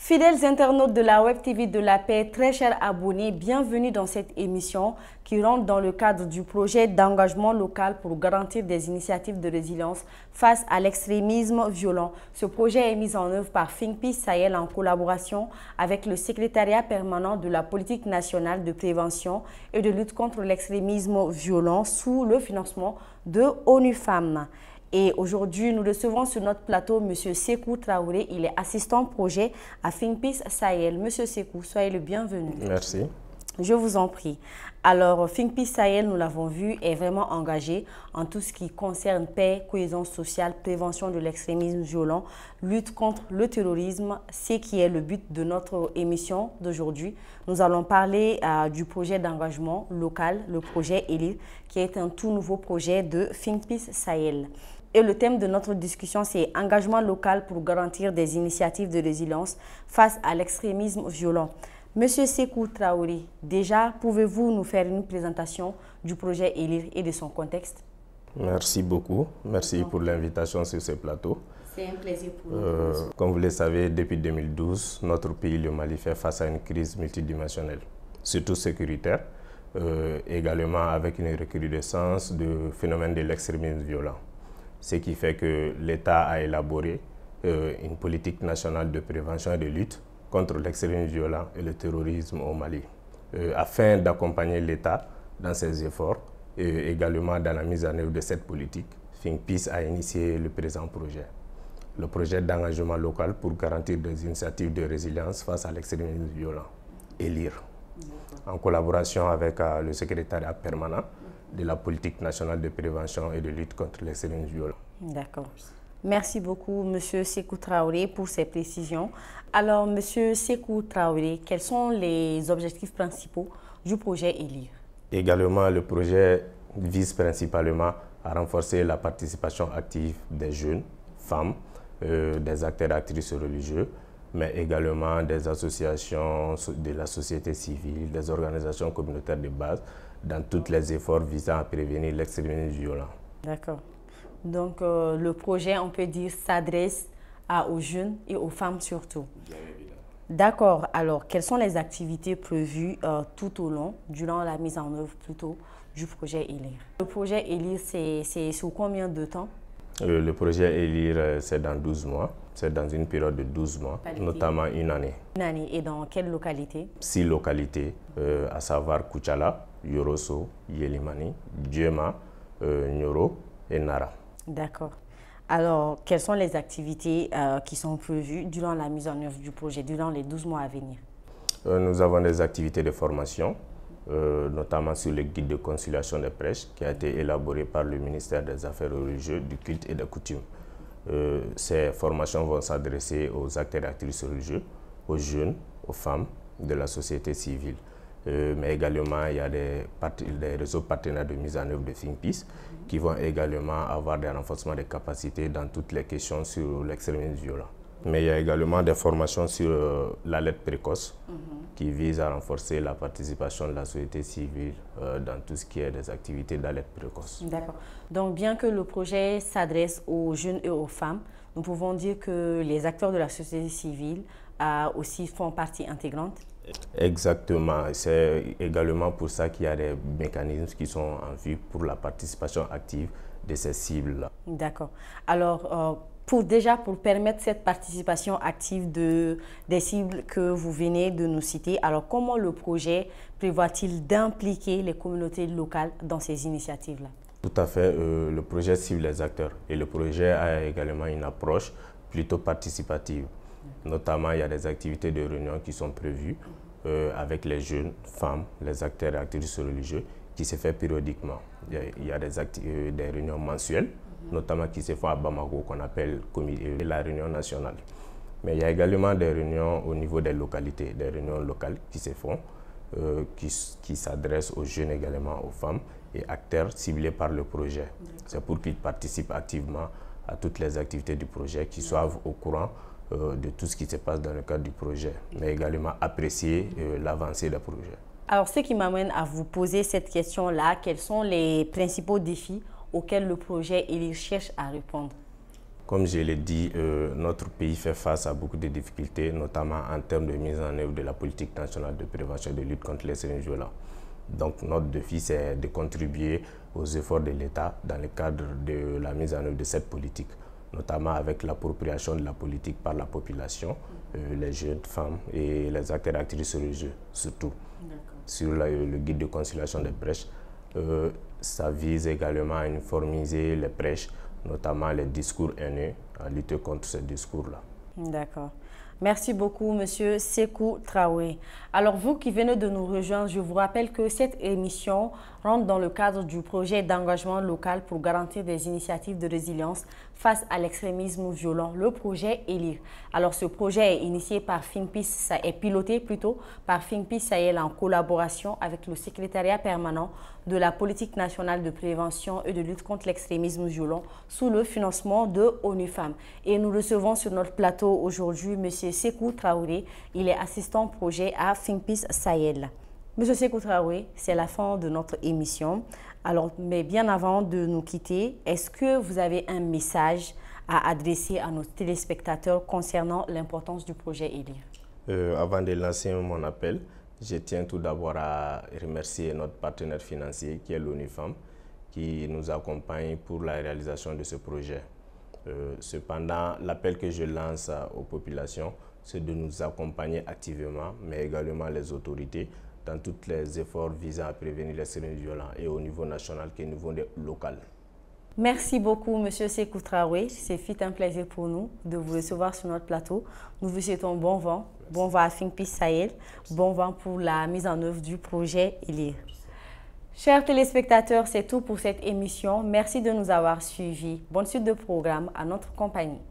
Fidèles internautes de la Web TV de la Paix, très chers abonnés, bienvenue dans cette émission qui rentre dans le cadre du projet d'engagement local pour garantir des initiatives de résilience face à l'extrémisme violent. Ce projet est mis en œuvre par Think Peace Sahel en collaboration avec le secrétariat permanent de la politique nationale de prévention et de lutte contre l'extrémisme violent sous le financement de ONU Femmes. Et aujourd'hui, nous recevons sur notre plateau M. Sékou Traoré. Il est assistant projet à Think Peace Sahel. M. Sékou, soyez le bienvenu. Merci. Je vous en prie. Alors, Think Peace Sahel, nous l'avons vu, est vraiment engagé en tout ce qui concerne paix, cohésion sociale, prévention de l'extrémisme violent, lutte contre le terrorisme. C'est qui est le but de notre émission d'aujourd'hui. Nous allons parler du projet d'engagement local, le projet ELIR, qui est un tout nouveau projet de Think Peace Sahel. Et le thème de notre discussion, c'est engagement local pour garantir des initiatives de résilience face à l'extrémisme violent. Monsieur Sékou Traoré, déjà, pouvez-vous nous faire une présentation du projet ELIR et de son contexte? Merci beaucoup. Merci pour l'invitation sur ce plateau. C'est un plaisir pour nous. Comme vous le savez, depuis 2012, notre pays, le Mali, fait face à une crise multidimensionnelle, surtout sécuritaire, également avec une recrudescence du phénomène de l'extrémisme violent. Ce qui fait que l'État a élaboré une politique nationale de prévention et de lutte contre l'extrémisme violent et le terrorisme au Mali, afin d'accompagner l'État dans ses efforts et également dans la mise en œuvre de cette politique. Think Peace a initié le présent projet, le projet d'engagement local pour garantir des initiatives de résilience face à l'extrémisme violent, ELIR, en collaboration avec le secrétariat permanent de la politique nationale de prévention et de lutte contre l'extrémisme violent. D'accord. Merci beaucoup, M. Sékou Traoré, pour ces précisions. Alors, M. Sékou Traoré, quels sont les objectifs principaux du projet ELIR? Également, le projet vise principalement à renforcer la participation active des jeunes, femmes, des acteurs et actrices religieux, mais également des associations de la société civile, des organisations communautaires de base, dans tous les efforts visant à prévenir l'extrémisme violent. D'accord. Donc, le projet, on peut dire, s'adresse aux jeunes et aux femmes surtout. D'accord. Alors, quelles sont les activités prévues tout au long, durant la mise en œuvre plutôt, du projet ELIR? Le projet ELIR, c'est sur combien de temps? Le projet ELIR, c'est dans 12 mois. C'est dans une période de 12 mois, notamment une année. Une année. Et dans quelle localité? 6 localités, à savoir Koutiala, Yorosso, Yelimani, Djema, Nyoro et Nara. D'accord. Alors, quelles sont les activités qui sont prévues durant la mise en œuvre du projet, durant les 12 mois à venir? Nous avons des activités de formation, notamment sur le guide de conciliation des prêches qui a été élaboré par le ministère des Affaires religieuses, du culte et des coutumes. Ces formations vont s'adresser aux acteurs et actrices religieux, aux jeunes, aux femmes de la société civile. Mais également, il y a des réseaux partenaires de mise en œuvre de Think Peace qui vont également avoir des renforcements des capacités dans toutes les questions sur l'extrémisme violent. Mais il y a également des formations sur l'alerte précoce qui visent à renforcer la participation de la société civile dans tout ce qui est des activités d'alerte précoce. D'accord. Donc, bien que le projet s'adresse aux jeunes et aux femmes, nous pouvons dire que les acteurs de la société civile aussi font partie intégrante? Exactement. C'est également pour ça qu'il y a des mécanismes qui sont en vue pour la participation active de ces cibles-là. D'accord. Alors, pour permettre cette participation active des cibles que vous venez de nous citer, alors comment le projet prévoit-il d'impliquer les communautés locales dans ces initiatives-là? Tout à fait. Le projet cible les acteurs et le projet a également une approche plutôt participative. Notamment, il y a des activités de réunion qui sont prévues avec les jeunes, femmes, les acteurs et actrices religieux qui se fait périodiquement. Il y a des réunions mensuelles, notamment qui se font à Bamako, qu'on appelle la réunion nationale. Mais il y a également des réunions au niveau des localités, des réunions locales qui se font, qui s'adressent aux jeunes également, aux femmes et acteurs ciblés par le projet. C'est pour qu'ils participent activement à toutes les activités du projet, qu'ils soient au courant de tout ce qui se passe dans le cadre du projet, mais également apprécier l'avancée du projet. Alors, ce qui m'amène à vous poser cette question-là, quels sont les principaux défis auxquels le projet ELIR cherche à répondre? Comme je l'ai dit, notre pays fait face à beaucoup de difficultés, notamment en termes de mise en œuvre de la politique nationale de prévention et de lutte contre l'extrémisme violent. Donc notre défi, c'est de contribuer aux efforts de l'État dans le cadre de la mise en œuvre de cette politique, notamment avec l'appropriation de la politique par la population, les jeunes, femmes et les acteurs et actrices religieux, surtout. Sur le guide de conciliation des prêches, ça vise également à uniformiser les prêches, notamment les discours haineux, à lutter contre ces discours-là. D'accord. Merci beaucoup, Monsieur Sékou Traoré. Alors, vous qui venez de nous rejoindre, je vous rappelle que cette émission rentre dans le cadre du projet d'engagement local pour garantir des initiatives de résilience face à l'extrémisme violent, le projet ELIR. Alors, ce projet est initié par Think Peace, ça est piloté plutôt par Think Peace Sahel en collaboration avec le secrétariat permanent de la politique nationale de prévention et de lutte contre l'extrémisme violent sous le financement de ONU Femmes. Et nous recevons sur notre plateau aujourd'hui M. Sékou Traoré. Il est assistant projet à Think Peace Sahel. Monsieur Sékou Traoré, c'est la fin de notre émission. Alors, mais bien avant de nous quitter, est-ce que vous avez un message à adresser à nos téléspectateurs concernant l'importance du projet ELIR? Avant de lancer mon appel, je tiens tout d'abord à remercier notre partenaire financier qui est l'ONU Femmes, qui nous accompagne pour la réalisation de ce projet. Cependant, l'appel que je lance aux populations, c'est de nous accompagner activement, mais également les autorités, dans tous les efforts visant à prévenir l'extrémisme violent et au niveau national qu'au niveau local. Merci beaucoup, M. Sékou Traoré. C'est un plaisir pour nous de vous recevoir sur notre plateau. Nous vous souhaitons bon vent à Think Peace Sahel, bon vent pour la mise en œuvre du projet ELIR. Chers téléspectateurs, c'est tout pour cette émission. Merci de nous avoir suivis. Bonne suite de programme à notre compagnie.